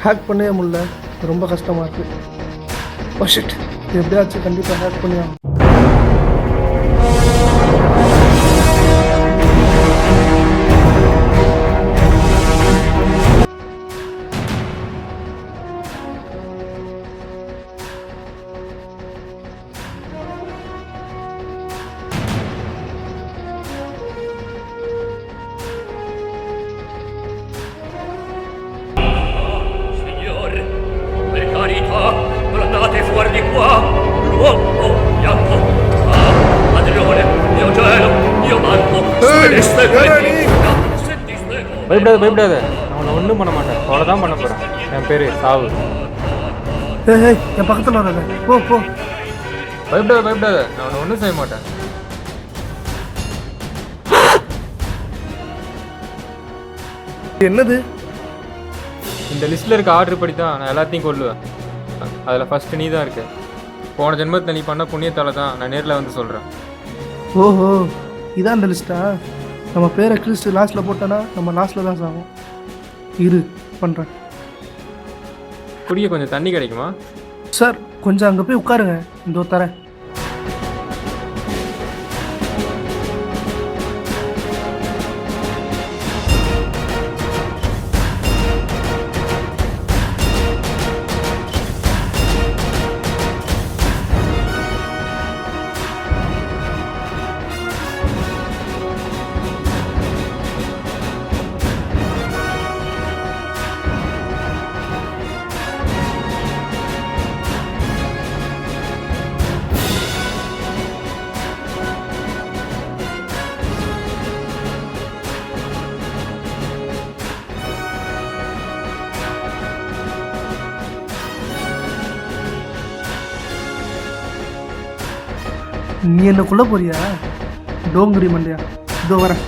Hack பண்ணவே முடியல, ரொம்ப கஷ்டமாக இருக்குது. ஓ ஷிட், எப்படியாச்சும் கண்டிப்பாக ஹேக் பண்ணி ஆகணும். பயப்படாத, நான் உன்னை ஒன்றும் பண்ண மாட்டேன். அவ்வளோதான் பண்ண போகிறேன். என் பேர் சாவு. என் பக்கத்தில் வராத, போ போ. பயப்படாத, நான் உன்னை ஒன்றும் செய்ய மாட்டேன். என்னது? இந்த லிஸ்ட்டில் இருக்க ஆர்டர் படி தான் நான் எல்லாத்தையும் கொல்லுவேன். அதில் ஃபஸ்ட்டு நீ தான் இருக்க. போன ஜென்மத்தில் நீ பண்ண புண்ணியத்தால் தான் நான் நேரில் வந்து சொல்கிறேன். ஓஹோ, இதான் அந்த லிஸ்ட்டா? நம்ம பேரை கிறிஸ்து லாஸ்ட்டில் போட்டோன்னா நம்ம லாஸ்ட்டில் தான் சாகும். இரு, பண்ணுறேன். குடிய கொஞ்சம் தண்ணி கிடைக்குமா சார்? கொஞ்சம் அங்கே போய் உட்காருங்க, இந்த தரேன். நீ என்ன கொல்ல போறியா? டோங்கரி மண்டையா, இதோ வரேன்.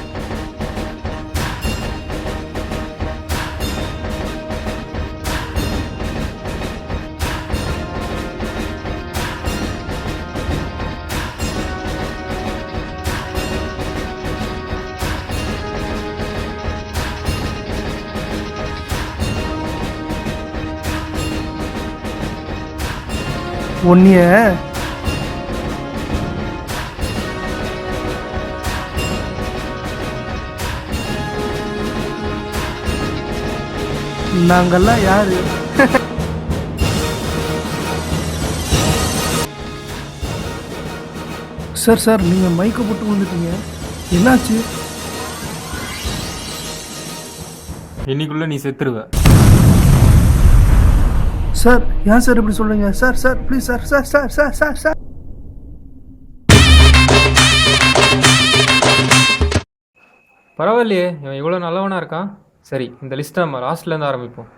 ஒன்னிய நாங்கெல்லாம் யாரு? சார் நீங்க மைக்க போட்டு வந்துட்டீங்க, என்னாச்சு? இன்னைக்குள்ள நீ செத்துருவ. சார் ஏன் சார் இப்படி சொல்றீங்க? Sir please sir. பரவாயில்லையே, இவன் இவ்வளோ நல்லவனா இருக்கான். சரி, இந்த லிஸ்ட்டை நம்ம லாஸ்ட்லேருந்து ஆரம்பிப்போம்.